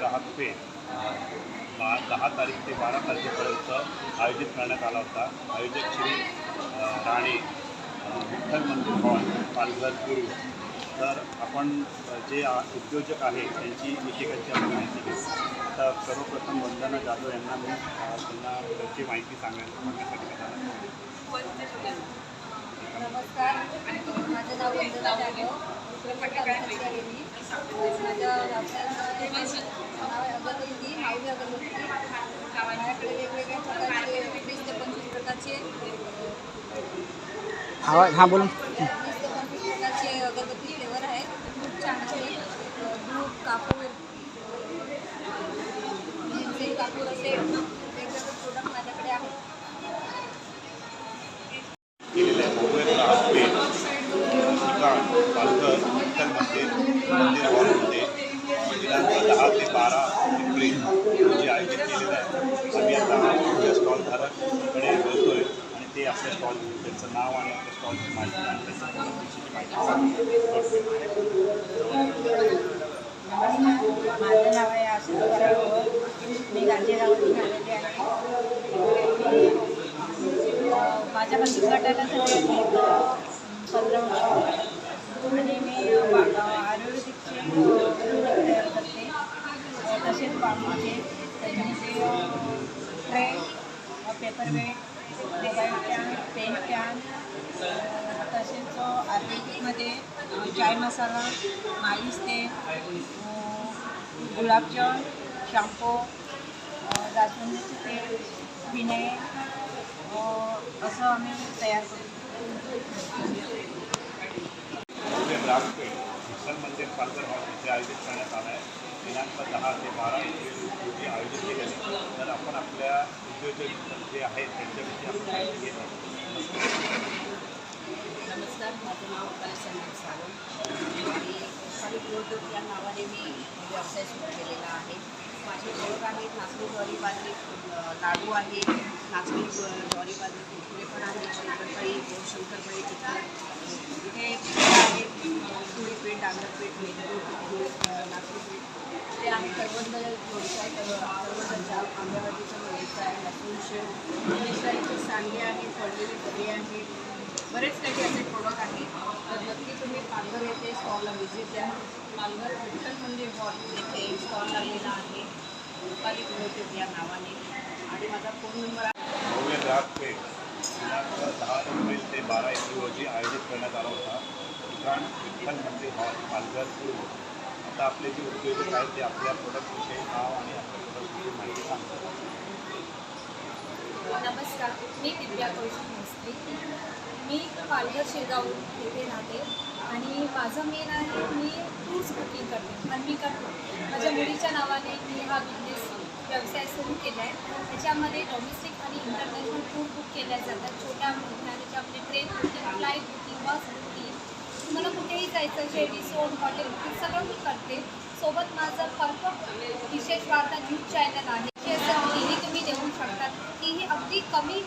ग्राहक पेठ 10 तारीख ते 12 तारखेपर्यंत आयोजित करण्यात आला होता। आयोजक श्री राणे विठ्ठल मंदिर हॉल पालघर पूर्व। तर आपण जे उद्योजक आहेत त्यांची एकेकाची आपण माहिती घेऊ। तर सर्वप्रथम वंदना जाधव यांना मी त्यांना त्याची माहिती सांगण्यासाठी नमस्कार, माझं नाव वंदना जाधव, तालुक्यातली आहे मी। माझ्या व्यवसायाचं नाव आहे अगरबत्ती, माऊली अगरबत्ती। माझ्याकडे वेगवेगळ्या प्रकारचे 20 ते 25 प्रकारचे आवाज हां बोलून 20 ते 25 प्रकारचे अगरबत्ती फ्लेवर आहेत। खूप छान आहे। धूप, कापूर, भीमसेन कापूर असे वेगवेगळे प्रोडक्ट माझ्याकडे आहेत। पालघर विठ्ठल मंदिर हॉलमध्ये दिनांक 10 ते 12 एप्रिल रोजी आयोजित केलेलं आहे। आम्ही आता आमच्या स्टॉलधारककडे बोलतो आहे आणि ते आपल्या स्टॉल त्यांचं नाव आणि आपल्या स्टॉलची माहिती आणि त्याची माहिती माझं नाव आहे आशा करावं, मी गांधीगावातून आलेली आहे। माझ्या बचत गटाला सगळे 15 वर्ष आणि मी आयुर्वेदिकचे तयार करते, तसेच बांबूचे, त्याच्यामध्ये tray, paperweight, mobile can, pen can, तसेच आयुर्वेदिकमध्ये चाय मसाला, मालिश तेल, गुलाबजल, शॅम्पू, जास्वंदीचे तेल, विनय असं आम्ही तयार करतो। विठ्ठल मंदिर पालघर हॉल इथे आयोजित करण्यात आला आहे। दिनांक 10 ते 12 एप्रिल रोजी आयोजित केलेले। तर आपण आपल्या उद्योजक जे आहेत त्यांच्याविषयी आपण माहिती घेत आहोत। नमस्कार, माझं नाव संदीप सावंत आणि स्थानिक उद्योग या नावाने मी व्यवसाय सुरू केलेला आहे। माझे प्रयोग आहेत नाचणी ज्वारी बाजरी लाडू आहे, नाचणी ज्वारी बाजरी कुरकुरे पण आहेत, शंकरपाळी शंकरपाळी टिक्की, इथे आहेत पोळीपीठ, डांगरपीठ, मेदूपीठ, नाचणी पीठ, ते आहे करवंद लोणचं आहे, करवंद जाम, आंब्यावरतीचं लोणचं आहे, लसूण शेव, मिसळीचे सांडगे आहेत, तळलेले कढी आहेत, बरेच काही असे प्रोडक्ट आहेत। तर नक्की तुम्ही पालघर येथे स्टॉलला व्हिजिट द्या। पालघर विठ्ठल मंदिर हॉल येथे स्टॉल लागलेला आहे रुपाली उद्योग या नावाने आणि माझा फोन नंबर आहे। भव्य ग्राहक पेठ दिनांक 10 एप्रिल ते 12 एप्रिल रोजी आयोजित करण्यात आला होता। ठिकाण विठ्ठल मंदिर हॉल पालघर पूर्व। आता आपले जे उद्योजक आहेत ते आपल्या प्रोडक्टविषयी नाव आणि आपल्या प्रोडक्टविषयी माहिती सांगतात। नमस्कार, मी दिव्या कौशिक मिस्त्री। मी पालघर शेगाव येथे राहते आणि माझं मेन आहे मी टूर्स बुकिंग करते आणि मी करतो माझ्या मुलीच्या नावाने मी हा बिझनेस व्यवसाय सुरू केला आहे। त्याच्यामध्ये डोमेस्टिक आणि इंटरनॅशनल टूर बुक केल्या जातात, छोट्या मोठ्या, त्याच्यामध्ये ट्रेन बुकिंग, फ्लाईट बुकिंग, बस बुकिंग, तुम्हाला कुठेही जायचं असेल रिसोर्ट, हॉटेल बुकिंग सगळं मी करते। सोबत माझं परफेक्ट विशेष वार्ता न्यूज चॅनल आहे, टीही तुम्ही देऊ शकतात, तीही अगदी कमी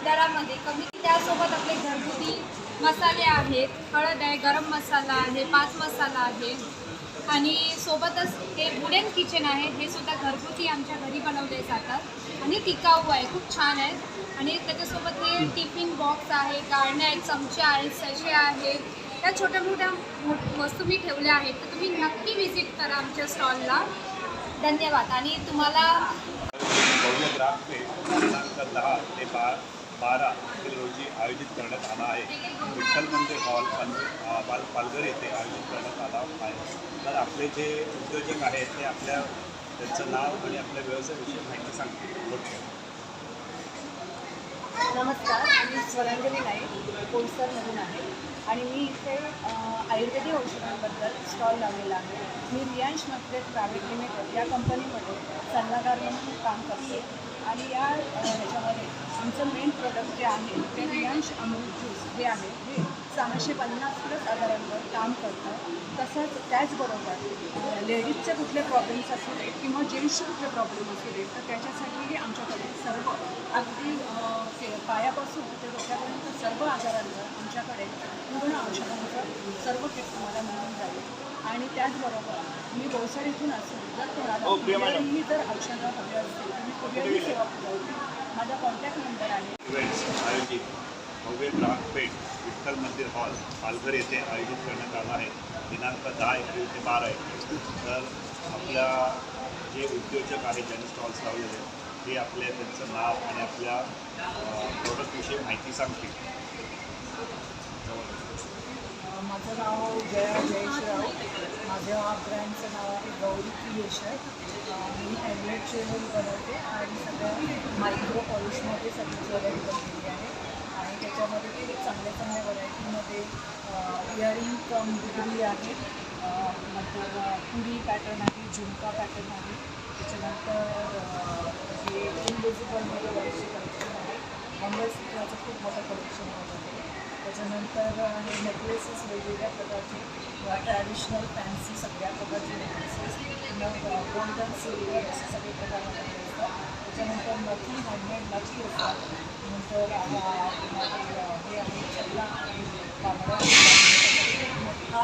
दरामध्ये कमी। त्यासोबत आपले घरगुती मसाले आहेत, हळद आहे, गरम मसाला आहे, 5 मसाला आहे आणि सोबतच हे वुडन किचन आहे, हे सुद्धा घरगुती आमच्या घरी बनवले जातात आणि टिकाऊ आहे, खूप छान आहे। आणि त्याच्यासोबत हे टिफिन बॉक्स आहे, गाळण्या आहेत, चमचे आहेत, सशे आहेत, त्या छोट्या मोठ्या वस्तू मी ठेवल्या आहेत। तर तुम्ही नक्की व्हिजिट करा आमच्या स्टॉलला। धन्यवाद। आणि तुम्हाला भव्य ग्राहक पेठ दिनांक 10 ते 12 एप्रिल रोजी आयोजित करण्यात आला आहे। विठ्ठल मंदिर हॉल पालघर येथे आयोजित करण्यात आला आहे। तर आपले जे उद्योजक आहेत ते आपल्या त्यांचं नाव आणि आपल्या व्यवसायाविषयी माहिती सांगतील। नमस्कार, मी स्वरांजली नाईक कोळसरमधून आहे आणि मी इथे आयुर्वेदिक औषधांबद्दल स्टॉल लावलेला आहे। मी रियांश मधले प्रायव्हेट लिमिटेड या कंपनीमध्ये सल्लागार म्हणून काम करते आणि या ह्याच्यामध्ये आमचं मेन प्रोडक्ट जे आहे ते रियांश अमृत ज्यूस हे आहे, हे 650+ आजारांवर काम करतं। तसंच त्याचबरोबर लेडीजचे कुठले प्रॉब्लेम्स असू दे किंवा जेंट्सचे कुठले प्रॉब्लेम असू दे तर त्याच्यासाठीही आमच्याकडे सर्व अगदी पायापासून ते डोक्यापर्यंत सर्व आजारांवर आमच्याकडे पूर्ण औषधांचं सर्व किट तुम्हाला मिळून जाईल। आणि त्याचबरोबर मी बोईसर इथून असेल जर कोणाला हो, प्रिया मॅडम. कुरिअरनी जर औषधं हवी असतील तर मी कुरिअरनी सेवा पुरवते. माझा कॉन्टॅक्ट नंबर आहे. इव्हेंट्स आयोजित भव्य ग्राहक पेठ विठ्ठल मंदिर हॉल पालघर येथे आयोजित करण्यात आला आहे. दिनांक 10 एप्रिल ते 12 एप्रिल. तर आपल्या जे उद्योजक आहेत ज्यांनी स्टॉल्स लावलेले आहेत ते आपले त्यांचं नाव आणि आपल्या प्रोडक्टविषयी माहिती सांगतील. माझं नाव जया जयेशराव. माझ्या ब्रँडचं नाव आहे गौरी क्रिएशन. मी हँडमेड ज्वेलरी बनवते आणि सगळ्या मायक्रो पॉलिशमध्ये सगळी ज्वेलरी बनवलेली आहे. आणि त्याच्यामध्ये खूप चांगल्या चांगल्या व्हरायटीमध्ये इयरिंग कम डिग्री आहे, नंतर पुडी पॅटर्न आहे, झुमका पॅटर्न आहे. त्याच्यानंतर हे इनविजिबलमध्ये बरेचसे कलेक्शन आहे. मंगळसूत्राचं खूप मोठं कलेक्शन आहे. त्याच्यानंतर हे नेकलेसेस वेगवेगळ्या प्रकारचे ट्रॅडिशनल फॅन्सी सगळ्या प्रकारचे नेकलेसेस, मग गोल्डन सिल्वर असे सगळे प्रकारमध्ये असतात. त्याच्यानंतर नथी हँडमेड नथी असतात. नंतर हे आहे चल्ला आणि बांगडा मोठा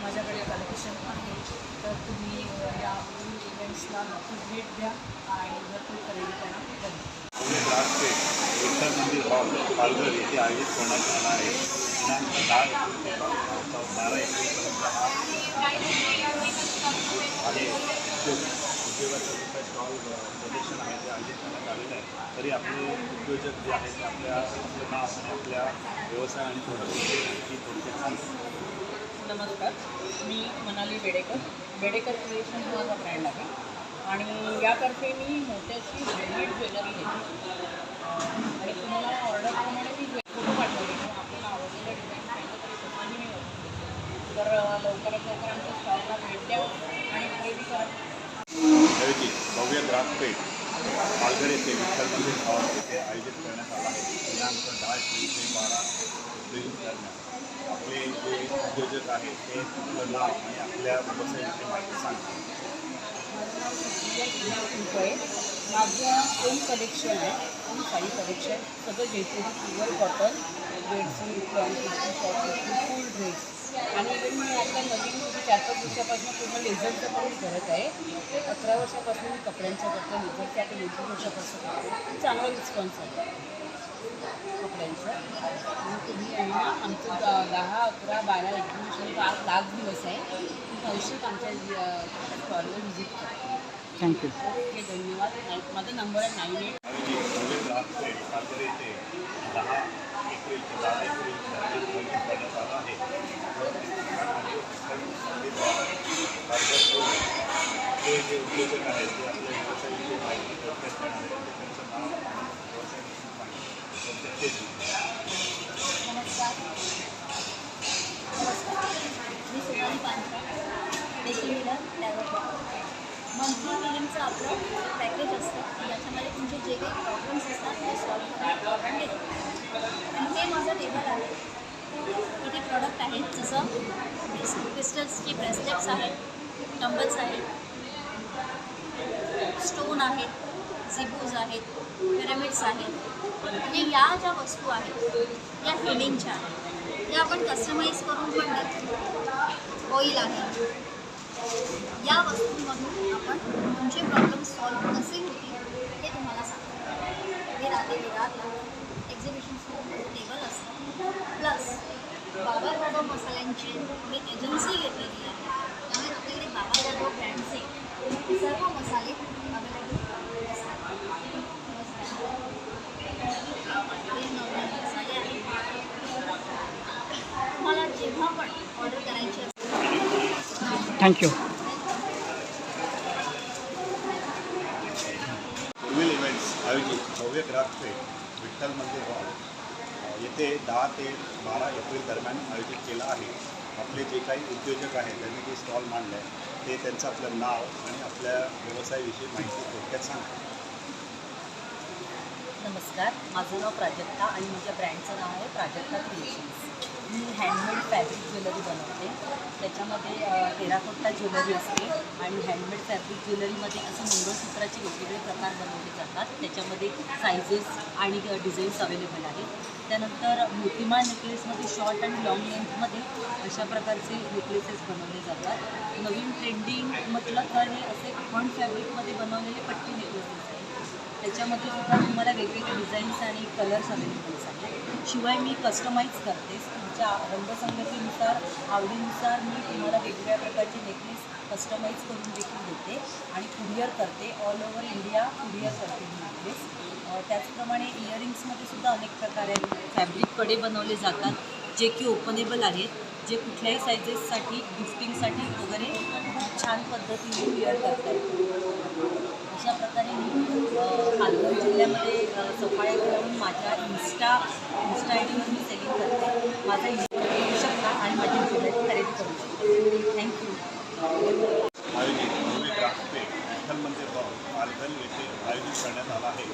माझ्याकडे कलेक्शन आहे. तर तुम्ही या इव्हेंट्सला नक्की भेट द्या आणि भरपूर खरेदी करा. धन्यवाद. भव्य ग्राहक पेठ विठ्ठल मंदिर हॉल पालघर येथे आयोजित करण्यात आला आहे. दिनांक 10 एप्रिल ते 12 एप्रिलपर्यंत हा आहे. उद्योगाचं जे काही स्टॉल प्रदर्शन आहे ते आयोजित करण्यात आलेलं आहे. तरी आपले उद्योजक जे आहेत ते आपलं नाव आणि आपल्या व्यवसाय आणि प्रोडक्टची माहिती थोडक्यात सांगतात. नमस्कार, मी मनाली बेडेकर क्रिएशन हा माझा ब्रँड आहे आणि यातर्फे मी मोत्याची हँडमेड ज्वेलरी घेते आणि तुम्हाला ऑर्डरप्रमाणे मी फोटो पाठवले किंवा आपल्याला आवडलेलं डिझाईन पाहिजे तरी स्वतःही मी बनवून देते. तर लवकरात लवकर आमच्या स्टॉलला भेट द्या आणि खरेदी करा. आयोजित भव्य ग्राहक पेठ पालघर येथे विठ्ठल मंदिर हॉल येथे आयोजित करण्यात आला आहे. दिनांक 10 एप्रिल ते 12 एप्रिल दरम्यान आपले जे उद्योजक आहेत ते आपलं नाव आणि आपल्या व्यवसायाची माहिती सांगतात. रुपये माझं ओम कलेक्शन आहे. ओम साडी कलेक्शन सगळं जयपुरी प्युअर कॉटन बेडशीट ब्लँकेटची शॉर्टची फुल ड्रेस आणि इव्हन मी आता नवीन 4-5 वर्षापासून पूर्ण लेझरचं पण मी करत आहे. 11 वर्षापासून मी कपड्यांचं करतो. लेझरचं आता 20 वर्षापासून करतो. चांगला रिस्पॉन्स आहे कपड्यांचं. आणि तुम्ही आहे ना आमचं 10, 11, 12 एक्झिबिशन लाख दिवस आहे. तुम्ही अवश्यक आमच्या स्टॉलवर व्हिजिट करा. थँक्यू. ओके, धन्यवाद. माझा नंबर आहे 98. आयोजित भव्य ग्राहक पेठ पालघर येथे 10 एप्रिल ते 12 एप्रिल दरम्यान आयोजित करण्यात आला आहे. ते जे उद्योजक आहेत ते आपल्या व्यवसायाची माहिती थोडक्यात देणार आहेत. त्यांचं नाव व्यवसायाची माहिती थोडक्यात देतील. नमस्कार. मी सोनाली पांढरा, डेसिमिलर टॅरोट. मंथली बिलिंगचं आपलं पॅकेज असतं. याच्यामध्ये तुमचे जे काही प्रॉब्लेम्स असतात ते सॉल्व्ह करायला आपण देतो. आणि हे माझं टेबल आहे. इथे प्रॉडक्ट आहेत जसं क्रिस्टल्सचे ब्रेसलेट्स आहेत, टंबल्स आहेत, स्टोन आहेत, झिबूज आहेत, पिरॅमिड्स आहेत. म्हणजे या ज्या वस्तू आहेत या हिलिंगच्या आहेत. या आपण कस्टमाइज करून पण देतो. ऑइल आहे. या वस्तूंमधून आपण तुमचे प्रॉब्लेम सॉल्व्ह कसे होतील हे तुम्हाला सांगतो. हे राहते विराटला एक्झिबिशन्समध्ये टेबल असतं. प्लस बाबा जाधव मसाल्यांची मी एजन्सी घेतलेली आहे. त्यामुळे आपल्याकडे बाबा जाधव ब्रँडचे सर्व मसाले अवेलेबल असतात. हे नॉर्मल मसाले आहेत. तुम्हाला जेव्हा पण ऑर्डर करायची असेल. थँक्यू. उर्मिल इव्हेंट्स आयोजित भव्य ग्राहक पेठ विठ्ठल मंदिर हॉल येथे 10 ते 12 एप्रिल दरम्यान आयोजित केला आहे. आपले जे काही उद्योजक आहेत त्यांनी जे स्टॉल मांडले आहे ते त्यांचं आपलं नाव आणि आपल्या व्यवसायाविषयी माहिती थोडक्यात सांगतात. नमस्कार, माझं नाव प्राजक्ता आणि माझ्या ब्रँडचं नाव आहे प्राजक्ता क्रिएशन्स. मी हँडमेड फॅब्रिक ज्वेलरी बनवते. त्याच्यामध्ये टेराकोटा ज्वेलरी असते आणि हँडमेड फॅब्रिक ज्वेलरीमध्ये असं मंगळसूत्राचे वेगवेगळे प्रकार बनवले जातात. त्याच्यामध्ये सायझेस आणि डिझाईन्स अवेलेबल आहेत. त्यानंतर मोतीमाळ नेकलेसमध्ये शॉर्ट आणि लॉंग लेंथमध्ये अशा प्रकारचे नेकलेसेस बनवले जातात. नवीन ट्रेंडिंग म्हटलं तर हे असे फन फॅब्रिकमध्ये बनवलेले पट्टी नेकलेसेस आहेत. त्याच्यामध्ये सुद्धा तुम्हाला वेगवेगळे डिझाईन्स आणि कलर्स अवेलेबल्स आहेत. शिवाय मी कस्टमाइज करते. तुमच्या रंगसंगतीनुसार आवडीनुसार मी तुम्हाला वेगवेगळ्या प्रकारचे नेकलेस कस्टमाइज करून देखील देते आणि कुरिअर करते. ऑल ओव्हर इंडिया कुरिअर करते मी नेकलेस. त्याचप्रमाणे इयरिंग्समध्ये सुद्धा अनेक प्रकार आहेत. फॅब्रिक कडे बनवले जातात जे की ओपनेबल आहेत, जे कुठल्याही सायझेससाठी गिफ्टिंगसाठी वगैरे छान पद्धतीने विअर करता येतात. अशा प्रकारे मी पालघर जिल्ह्यामध्ये सफाळ्या करून माझ्या इन्स्टा आय डीवर मी सेलिंग करते. माझा इन्स्टा करू शकता आणि माझी ज्वेलरी खरेदी करू शकता. थँक्यू. आयोजित भव्य ग्राहकपेठ विठ्ठल मंदिर भवन पालघर येथे आयोजित करण्यात आला आहे.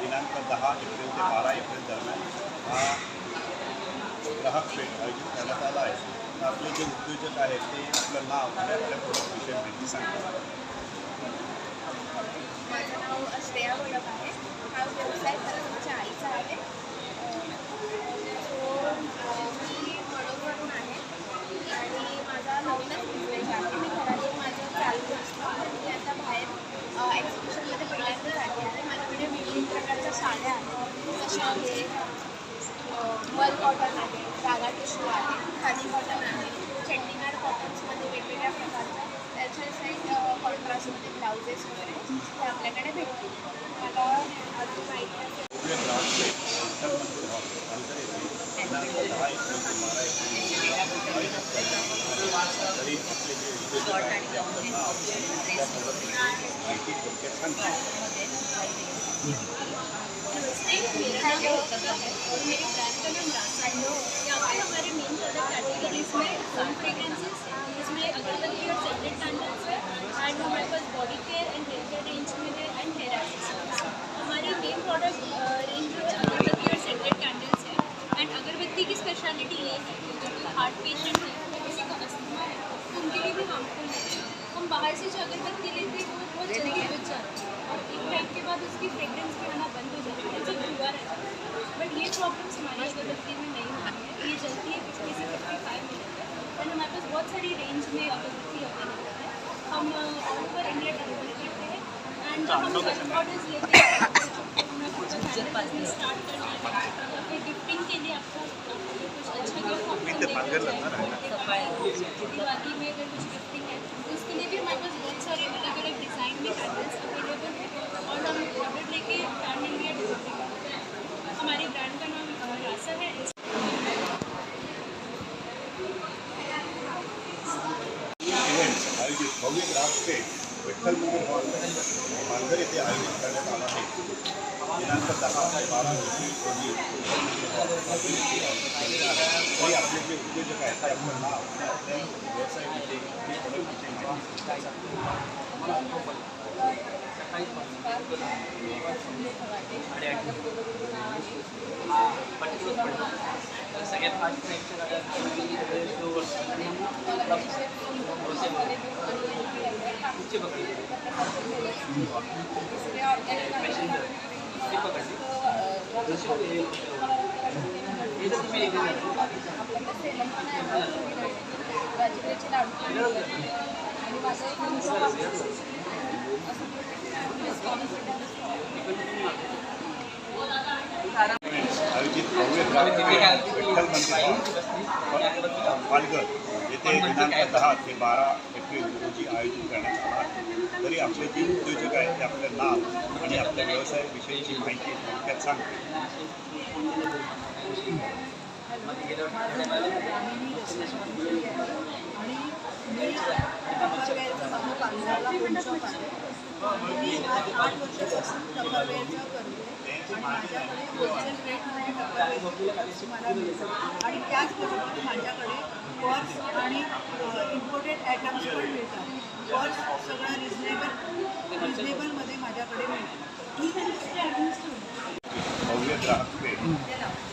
दिनांक 10 एप्रिल ते 12 एप्रिल दरम्यान हा ग्राहकपेठ आयोजित करण्यात आला आहे. तर आपले जे उद्योजक आहेत ते आपलं नाव आणि आपल्या प्रोडक्टविषयी माहिती सांगतात. माझं नाव श्रेया वडक आहे. हा व्यवसाय खरंच माझ्या आईचा आहे. मी वडोदरावरून आहे आणि माझा नवीनच बिझनेस आहे. मी घरातून माझं चालू असतं. मी आता बाहेर एक्झिबिशनमध्ये पहिल्यांदाच आली आहे. माझ्याकडे विविध प्रकारच्या साड्या आहेत. जशा आहे मल कॉटन आहे, रागा टिश्यू आहे, खादी कॉटन आहे, चंडीगड कॉटन्समध्ये वेगवेगळ्या प्रकारच्या त्याच्या साईड कॉन्ट्रास्टमध्ये ब्लाउजेस वगैरे हे आपल्याकडे भेटतील. मला अजून माहिती असेल भव्य ग्राहकपेठ विठ्ठल मंदिर हॉल पालघर येथे दिनांक 10 एप्रिल ते 12 एप्रिल आयोजित करण्यात आला आहे. तरी आपले जे उद्योजक आहेत ते आपलं नाव त्या प्रोडक्टविषयी माहिती थोडक्यात सांगतात. मेरा नाम होता है और मेरे ब्रांड का नाम रासा है. यहाँ पे हमारे मेन प्रोडक्ट कैटेगरीज में होम फ्रेग्रेंसेस, इसमें अगरबत्ती और सेपरेट कैंडल्स है एंड हमारे पास body care and hair care range में है एंड हेयर एक्सेसरीज. हमारी मेन प्रोडक्ट रेंज जो है अगरबत्ती और सेपरेट कैंडल्स है एंड अगरबत्ती की स्पेशलिटी ये है कि जो हार्ट पेशेंट है या किसी का अस्थमा है तो उनके लिए भी हार्मफुल नहीं है. हम बाहर से जो अगरबत्ती लेते हैं वो बहुत जल्दी बुझ जाती है और एक टाइम के बाद उसकी फ्रेग्रेंस भी आना बंद हो जाती है, जो धुआं रहता है. बट ये प्रॉब्लम्स हमारी अगरबत्ती में नहीं होती है. ये जलती है 50 से 55 मिनट तक एंड हमारे पास बहुत सारी रेंज में अगरबत्ती अवेलेबल है. हम ऑल ओवर इंडिया डिलीवर करते हैं एंड जब हम बल्क ऑर्डर्स लेते हैं तो स्टार्ट करना है या फिर गिफ्टिंग के लिए आपको कुछ अच्छा गिफ्ट ऑप्शन दिवाली में अगर कुछ गिफ्टिंग है तो उसके लिए भी हमारे पास बहुत सारे अलग अलग डिज़ाइन में कैंडल्स अवेलेबल है और हम ऑर्डर लेके पैन इंडिया डिलीवरी करते हैं. हमारे ब्रांड का नाम रासा है. इव्हेंट्स आयोजित भव्य ग्राहकपेठ विठ्ठल मंदिर हॉल पालघर येथे आयोजित करण्यात आला आहे. दिनांक 10 ते 12 एप्रिल रोजी विठ्ठल मंदिर हॉल पालघर येथे आयोजित करण्यात आले आहे. तरी आपले जे उद्योजक आहेत ते आपलं नाव आणि आपल्या व्यवसायाविषयी आणि प्रोडक्टविषयी माहिती सांगतात. सगळ्यात फास्ट राजगिराची लाडू आणि माझं एक आयोजित भव्य ग्राहकपेठ विठ्ठल मंदिर हॉल पालघर येथे दिनांक 10 ते 12 एप्रिल रोजी आयोजित करण्यात आला आहे. तरी आपले जे उद्योजक आहेत ते आपलं नाव आणि आपल्या व्यवसायाविषयीची माहिती थोडक्यात सांगतात. मी आज 8 वर्षापासून टपरवेअरचं करते आणि माझ्याकडे होलसेल रेटमध्ये टपरवेअरची मला मिळतात आणि त्याचबरोबर माझ्याकडे पर्स आणि इम्पोर्टेड आयटम्स पण मिळतात. पर्स सगळं रिजनेबलमध्ये माझ्याकडे मिळतात. भव्य ग्राहक मेळ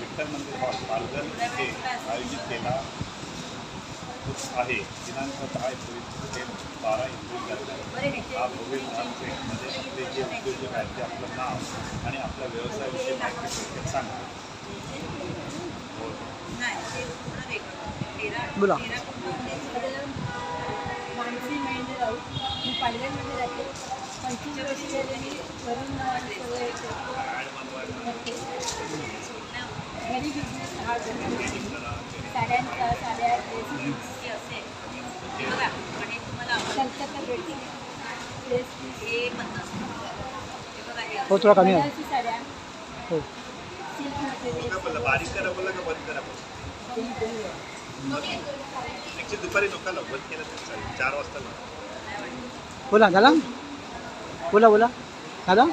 विठ्ठल मंदिर हॉल पालघर येथे आयोजित केला आहे. दिनांक 10 एप्रिल ते 12 एप्रिल दरम्यान हा भव्य ग्राहक मेळमध्ये आपले जे उद्योजक आहेत ते आपलं नाव आणि आपल्या व्यवसायाविषयी माहिती थोडक्यात सांगा. हो. बोला. मानसी महेंद्र राऊत, मी पालघरमध्ये राहते. 25 वर्ष झाले मी घरून घरी बिझनेस हा साड्यांचा साड्या कलकत्ता भेटते हो थोडा कमी आहे. बनारसी साड्या हो सिल्क मटेरियल का बोला बारीक करा बोला का बंद करा ॲक्च्युली दुपारी नका बंद केलं तर चालेल 4 वाजता लावा. बोला झाला बोला बोला दादा